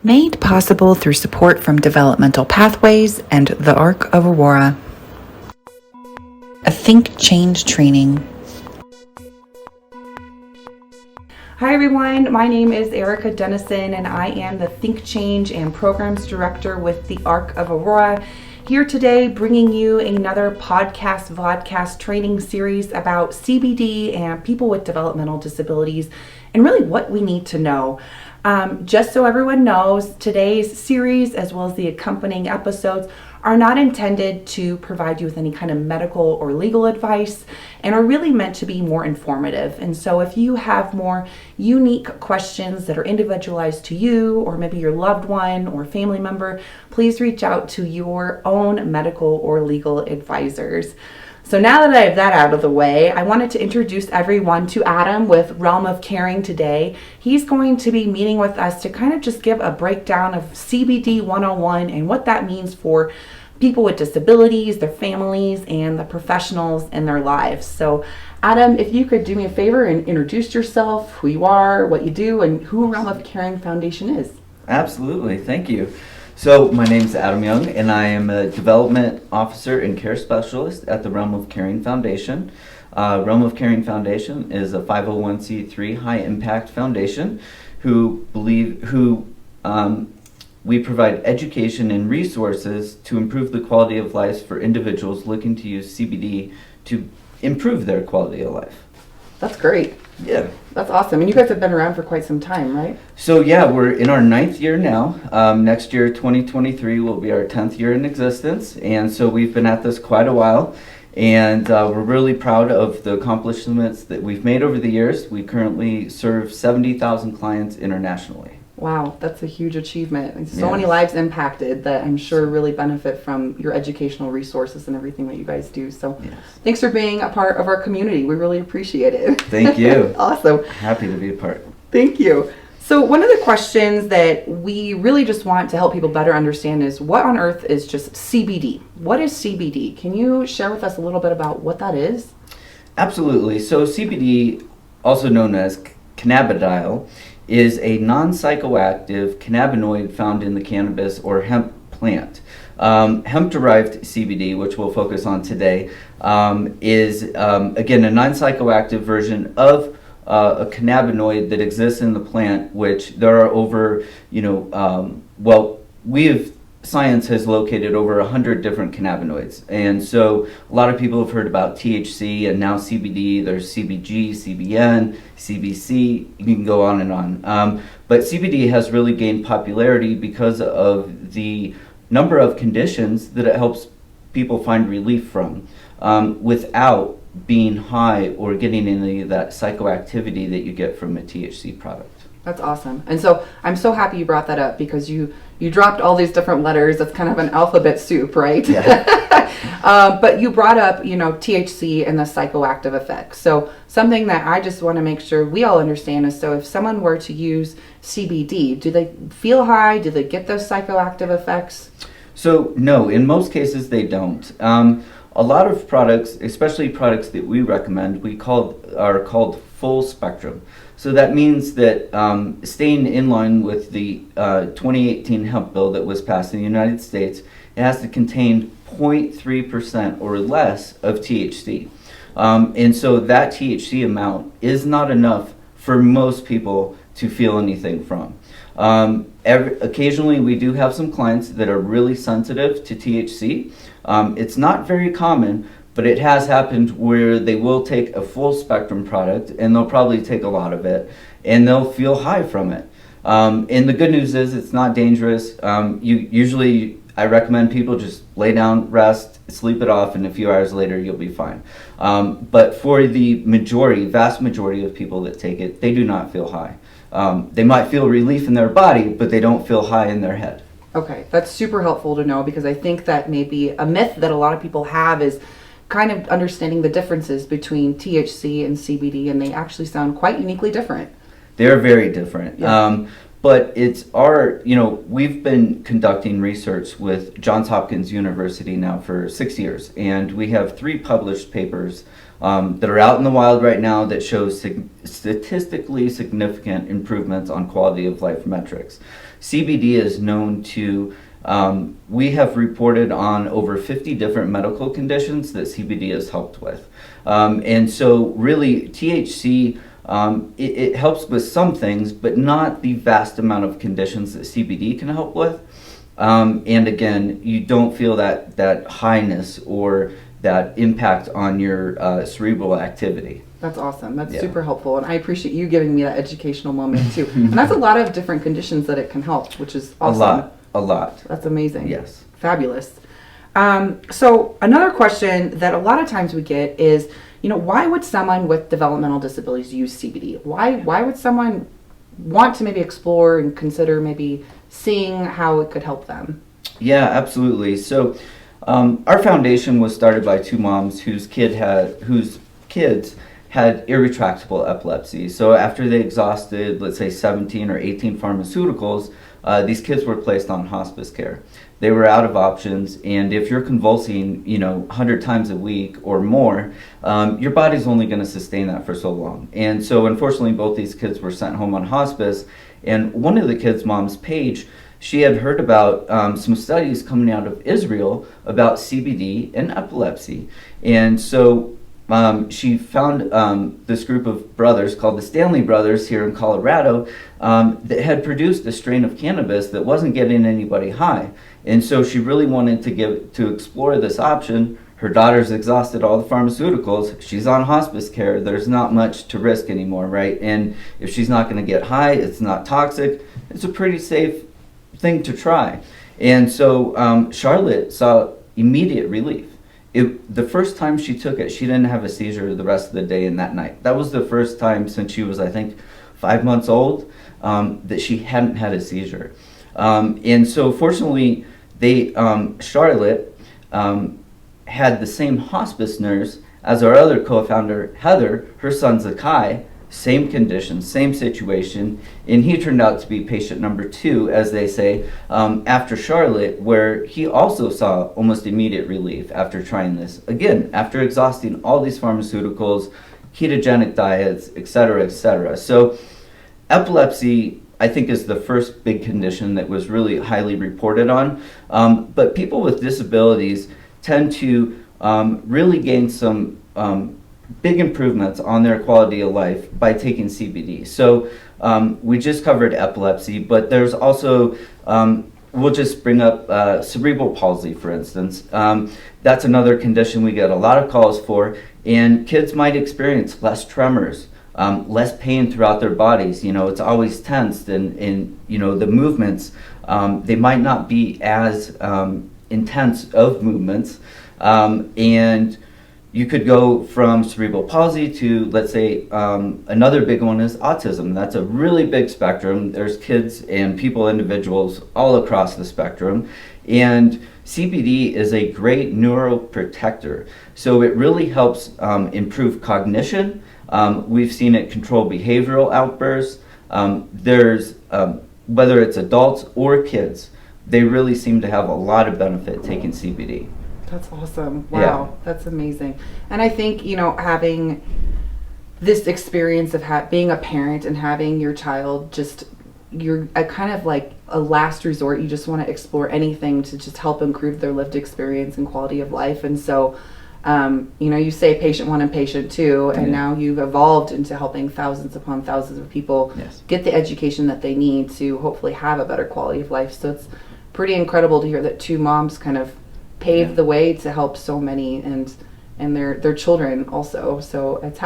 Made possible through support from Developmental Pathways and the Arc of Aurora. A Think Change training. Hi everyone, my name is Erica Dennison and I am the Think Change and Programs Director with the Arc of Aurora. Here today bringing you another vodcast training series about CBD and people with developmental disabilities and really what we need to know. Just so everyone knows, today's series as well as the accompanying episodes are not intended to provide you with any kind of medical or legal advice and are really meant to be more informative. And so if you have more unique questions that are individualized to you or maybe your loved one or family member, please reach out to your own medical or legal advisors. So now that I have that out of the way, I wanted to introduce everyone to Adam with Realm of Caring today. He's going to be meeting with us to kind of just give a breakdown of CBD 101 and what that means for people with disabilities, their families, and the professionals in their lives. So Adam, if you could do me a favor and introduce yourself, who you are, what you do, and who Realm of Caring Foundation is. Absolutely, thank you. So my name is Adam Young, and I am a Development Officer and Care Specialist at the Realm of Caring Foundation. Realm of Caring Foundation is a 501c3 high-impact foundation we provide education and resources to improve the quality of life for individuals looking to use CBD to improve their quality of life. That's great. Yeah. That's awesome. And you guys have been around for quite some time, right? So yeah, we're in our 9th year now. Next year, 2023, will be our 10th year in existence. And so we've been at this quite a while. And we're really proud of the accomplishments that we've made over the years. We currently serve 70,000 clients internationally. Wow, that's a huge achievement. And so Yes. many lives impacted that I'm sure really benefit from your educational resources and everything that you guys do. So Yes. thanks for being a part of our community. We really appreciate it. Thank you. Awesome. Happy to be a part. Thank you. So one of the questions that we really just want to help people better understand is what on earth is just CBD? What is CBD? Can you share with us a little bit about what that is? Absolutely. So CBD, also known as cannabidiol, is a non-psychoactive cannabinoid found in the cannabis or hemp plant. Hemp-derived CBD, which we'll focus on today, is again a non-psychoactive version of a cannabinoid that exists in the plant, which there are over, science has located over 100 different cannabinoids. And so a lot of people have heard about THC and now CBD, there's CBG, CBN, CBC, you can go on and on. But CBD has really gained popularity because of the number of conditions that it helps people find relief from without being high or getting any of that psychoactivity that you get from a THC product. That's awesome. And so I'm so happy you brought that up because you dropped all these different letters. That's kind of an alphabet soup, right? Yeah. But you brought up, THC and the psychoactive effects. So something that I just want to make sure we all understand is, so if someone were to use CBD, do they feel high? Do they get those psychoactive effects? So no, in most cases they don't. A lot of products, especially products that we recommend, are called full spectrum. So that means that staying in line with the 2018 hemp bill that was passed in the United States, it has to contain 0.3% or less of THC. And so that THC amount is not enough for most people to feel anything from. Occasionally we do have some clients that are really sensitive to THC. It's not very common, but it has happened where they will take a full spectrum product and they'll probably take a lot of it and they'll feel high from it. And the good news is it's not dangerous. I recommend people just lay down, rest, sleep it off, and a few hours later you'll be fine. But for the vast majority of people that take it, they do not feel high. They might feel relief in their body, but they don't feel high in their head. Okay, that's super helpful to know because I think that maybe a myth that a lot of people have is kind of understanding the differences between THC and CBD, and they actually sound quite uniquely different. They're very different. Yeah. But it's our, we've been conducting research with Johns Hopkins University now for 6 years, and we have 3 published papers that are out in the wild right now that show statistically significant improvements on quality of life metrics. CBD is known to, we have reported on over 50 different medical conditions that CBD has helped with. And so really THC, it helps with some things, but not the vast amount of conditions that CBD can help with. And again, you don't feel that highness or that impact on your cerebral activity. That's awesome. That's super helpful. And I appreciate you giving me that educational moment too. And that's a lot of different conditions that it can help, which is awesome. A lot. That's amazing. Yes. Fabulous. So another question that a lot of times we get is, why would someone with developmental disabilities use CBD? Why would someone want to maybe explore and consider maybe seeing how it could help them? Yeah, absolutely. So our foundation was started by 2 moms whose kids had irretractable epilepsy. So after they exhausted, let's say 17 or 18 pharmaceuticals, these kids were placed on hospice care. They were out of options, and if you're convulsing, 100 times a week or more, your body's only going to sustain that for so long. And so unfortunately, both these kids were sent home on hospice, and one of the kids' moms, Paige, she had heard about some studies coming out of Israel about CBD and epilepsy. And so she found this group of brothers called the Stanley Brothers here in Colorado that had produced a strain of cannabis that wasn't getting anybody high. And so she really wanted to explore this option. Her daughter's exhausted all the pharmaceuticals. She's on hospice care. There's not much to risk anymore, right? And if she's not going to get high, it's not toxic. It's a pretty safe thing to try. And so Charlotte saw immediate relief. The first time she took it, she didn't have a seizure the rest of the day and that night. That was the first time since she was, I think, 5 months old that she hadn't had a seizure. And so fortunately, Charlotte had the same hospice nurse as our other co-founder, Heather. Her son Zakai, same condition, same situation, and he turned out to be patient number 2, as they say, after Charlotte, where he also saw almost immediate relief after trying this. Again, after exhausting all these pharmaceuticals, ketogenic diets, etc., etc. So epilepsy, I think, is the first big condition that was really highly reported on. But people with disabilities tend to really gain some big improvements on their quality of life by taking CBD. So we just covered epilepsy, but there's also, we'll just bring up cerebral palsy, for instance. That's another condition we get a lot of calls for, and kids might experience less tremors, less pain throughout their bodies. It's always tensed, and the movements, they might not be as intense of movements, and you could go from cerebral palsy to, let's say, another big one is autism. That's a really big spectrum. There's kids and individuals all across the spectrum. And CBD is a great neuroprotector. So it really helps improve cognition. We've seen it control behavioral outbursts. There's, whether it's adults or kids, they really seem to have a lot of benefit taking CBD. That's awesome. Wow. Yeah. That's amazing. And I think, having this experience of being a parent and having your child you're a kind of like a last resort. You just want to explore anything to just help improve their lived experience and quality of life. And so, you say patient 1 and patient 2, and now you've evolved into helping thousands upon thousands of people get the education that they need to hopefully have a better quality of life. So it's pretty incredible to hear that 2 moms kind of paved the way to help so many and their children also. So it's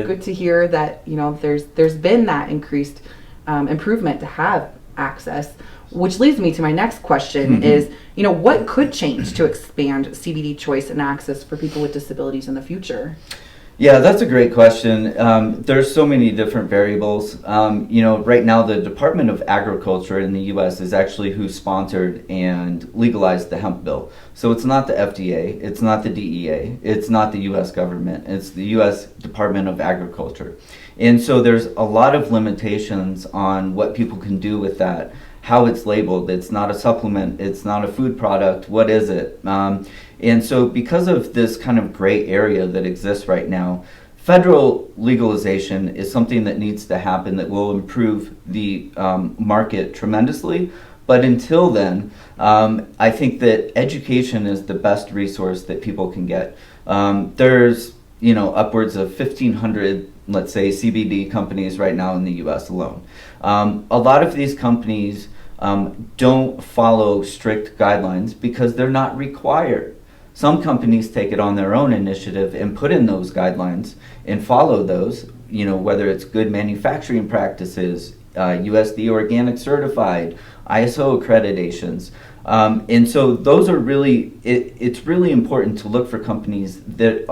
good to hear that there's been that increased improvement to have access, which leads me to my next question is what could change to expand CBD choice and access for people with disabilities in the future? Yeah, that's a great question. There's so many different variables. Right now the Department of Agriculture in the U.S. is actually who sponsored and legalized the hemp bill. So it's not the FDA, it's not the DEA, it's not the U.S. government, it's the U.S. Department of Agriculture. And so there's a lot of limitations on what people can do with that, how it's labeled. It's not a supplement, it's not a food product, what is it? And so because of this kind of gray area that exists right now, federal legalization is something that needs to happen that will improve the market tremendously. But until then, I think that education is the best resource that people can get. There's upwards of 1,500, let's say, CBD companies right now in the U.S. alone. A lot of these companies don't follow strict guidelines because they're not required. Some companies take it on their own initiative and put in those guidelines and follow those, whether it's good manufacturing practices, USD organic certified, ISO accreditations. And so those are really, it's really important to look for companies that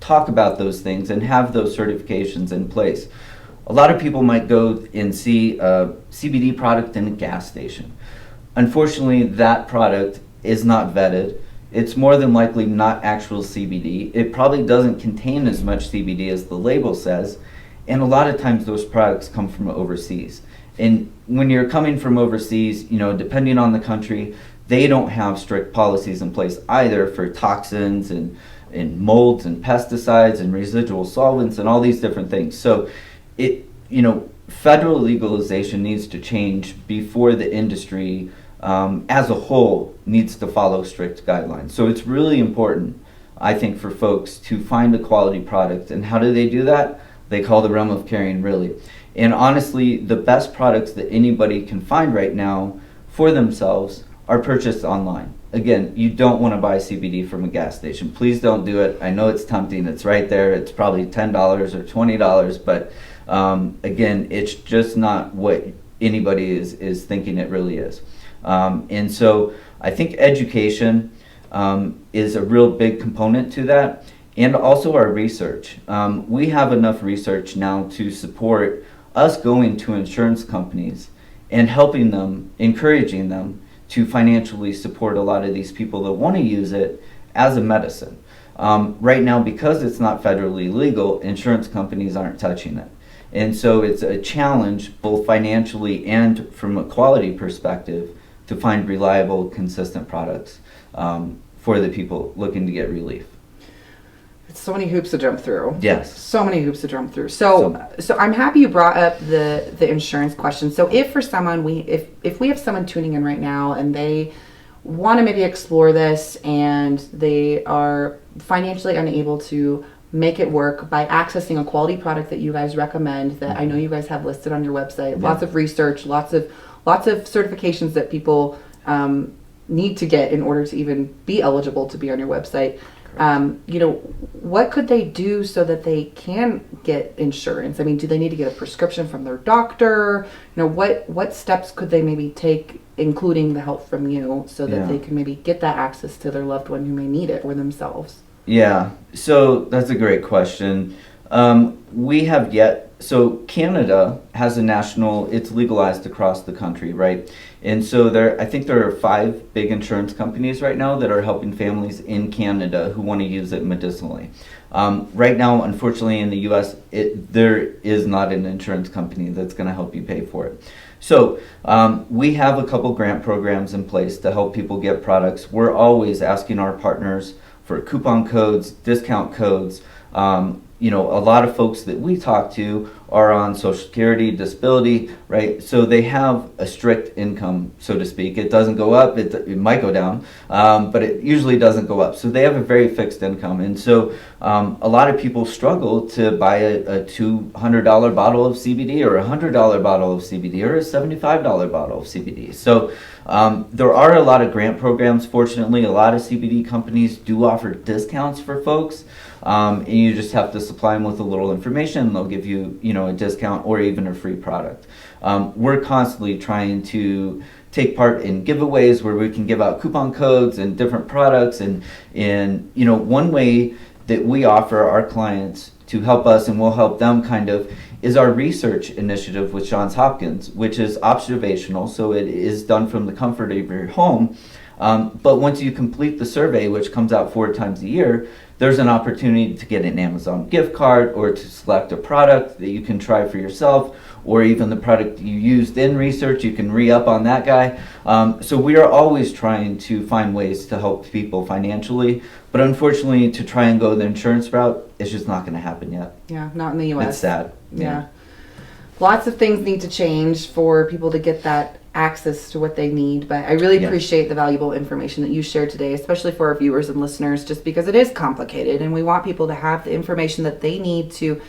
talk about those things and have those certifications in place. A lot of people might go and see a CBD product in a gas station. Unfortunately, that product is not vetted. It's more than likely not actual CBD. It probably doesn't contain as much CBD as the label says. And a lot of times those products come from overseas. And when you're coming from overseas, depending on the country, they don't have strict policies in place either for toxins and molds and pesticides and residual solvents and all these different things. So federal legalization needs to change before the industry as a whole needs to follow strict guidelines. So it's really important, I think, for folks to find a quality product. And how do they do that? They call the realm of caring, really. And honestly, the best products that anybody can find right now for themselves are purchased online. Again, you don't want to buy CBD from a gas station. Please don't do it. I know it's tempting. It's right there. It's probably $10 or $20, but again, it's just not what anybody is thinking it really is. And so I think education is a real big component to that, and also our research. We have enough research now to support us going to insurance companies and helping them, encouraging them to financially support a lot of these people that want to use it as a medicine. Right now, because it's not federally legal, insurance companies aren't touching it. And so it's a challenge, both financially and from a quality perspective, to find reliable, consistent products for the people looking to get relief. It's so many hoops to jump through. Yes. So many hoops to jump through. So I'm happy you brought up the insurance question. So if for someone, if we have someone tuning in right now and they want to maybe explore this and they are financially unable to make it work by accessing a quality product that you guys recommend, that I know you guys have listed on your website, lots of research, lots of certifications that people need to get in order to even be eligible to be on your website. What could they do so that they can get insurance? I mean, do they need to get a prescription from their doctor? What steps could they maybe take, including the help from you, so that they can maybe get that access to their loved one who may need it or themselves? Yeah, so that's a great question. So Canada has a national, it's legalized across the country, right? And so I think there are 5 big insurance companies right now that are helping families in Canada who want to use it medicinally. Right now, unfortunately, in the US, there is not an insurance company that's going to help you pay for it. So we have a couple grant programs in place to help people get products. We're always asking our partners for coupon codes, discount codes. A lot of folks that we talk to are on Social Security, disability, right? So they have a strict income, so to speak. It doesn't go up, it might go down, but it usually doesn't go up. So they have a very fixed income. And so a lot of people struggle to buy a $200 bottle of CBD or a $100 bottle of CBD or a $75 bottle of CBD. So there are a lot of grant programs. Fortunately, a lot of CBD companies do offer discounts for folks. And you just have to supply them with a little information and they'll give you, a discount or even a free product. We're constantly trying to take part in giveaways where we can give out coupon codes and different products. And one way that we offer our clients to help us and we'll help them is our research initiative with Johns Hopkins, which is observational. So it is done from the comfort of your home. But once you complete the survey, which comes out 4 times a year, there's an opportunity to get an Amazon gift card or to select a product that you can try for yourself, or even the product you used in research, you can re-up on that guy. So we are always trying to find ways to help people financially, but unfortunately to try and go the insurance route, it's just not going to happen yet. Yeah, not in the U.S. It's sad. Yeah. Lots of things need to change for people to get that access to what they need, but I really appreciate the valuable information that you shared today, especially for our viewers and listeners, just because it is complicated and we want people to have the information that they need to,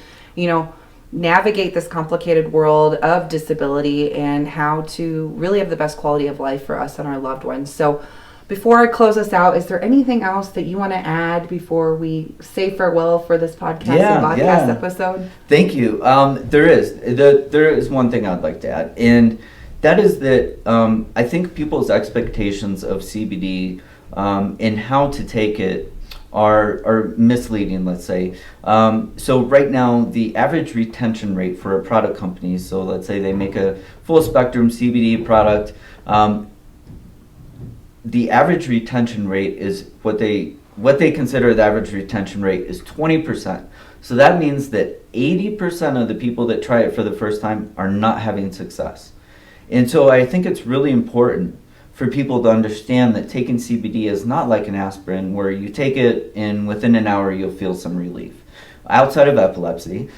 navigate this complicated world of disability and how to really have the best quality of life for us and our loved ones. So before I close us out, is there anything else that you want to add before we say farewell for this podcast episode? Thank you. There is one thing I'd like to add, and that is that I think people's expectations of CBD and how to take it are misleading, let's say. So right now, the average retention rate for a product company, so let's say they make a full spectrum CBD product, the average retention rate is what they consider the average retention rate is 20%. So that means that 80% of the people that try it for the first time are not having success. And so I think it's really important for people to understand that taking CBD is not like an aspirin where you take it and within an hour you'll feel some relief. Outside of epilepsy,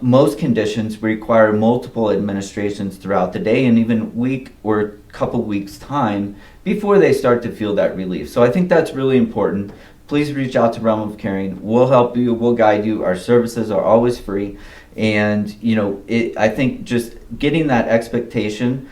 most conditions require multiple administrations throughout the day and even week or couple weeks time before they start to feel that relief. So I think that's really important. Please reach out to Realm of Caring. We'll help you, we'll guide you. Our services are always free. And I think just getting that expectation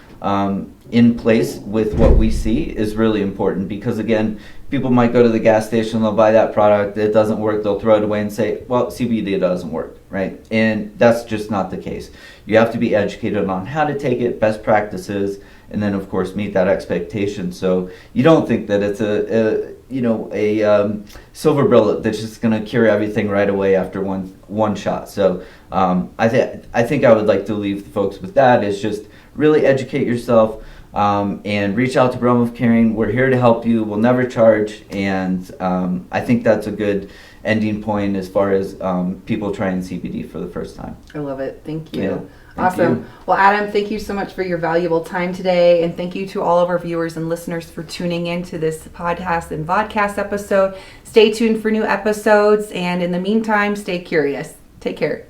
in place with what we see is really important, because again, people might go to the gas station, they'll buy that product, it doesn't work, they'll throw it away and say, well, CBD doesn't work, right? And that's just not the case. You have to be educated on how to take it, best practices, and then of course meet that expectation. So you don't think that it's a silver bullet that's just going to cure everything right away after one shot. So I think I would like to leave the folks with that, is just really educate yourself and reach out to Realm of Caring. We're here to help you. We'll never charge, and I think that's a good ending point as far as people trying CBD for the first time. I love it. Thank you. Yeah. Awesome. Well, Adam, thank you so much for your valuable time today. And thank you to all of our viewers and listeners for tuning in to this podcast and vodcast episode. Stay tuned for new episodes. And in the meantime, stay curious. Take care.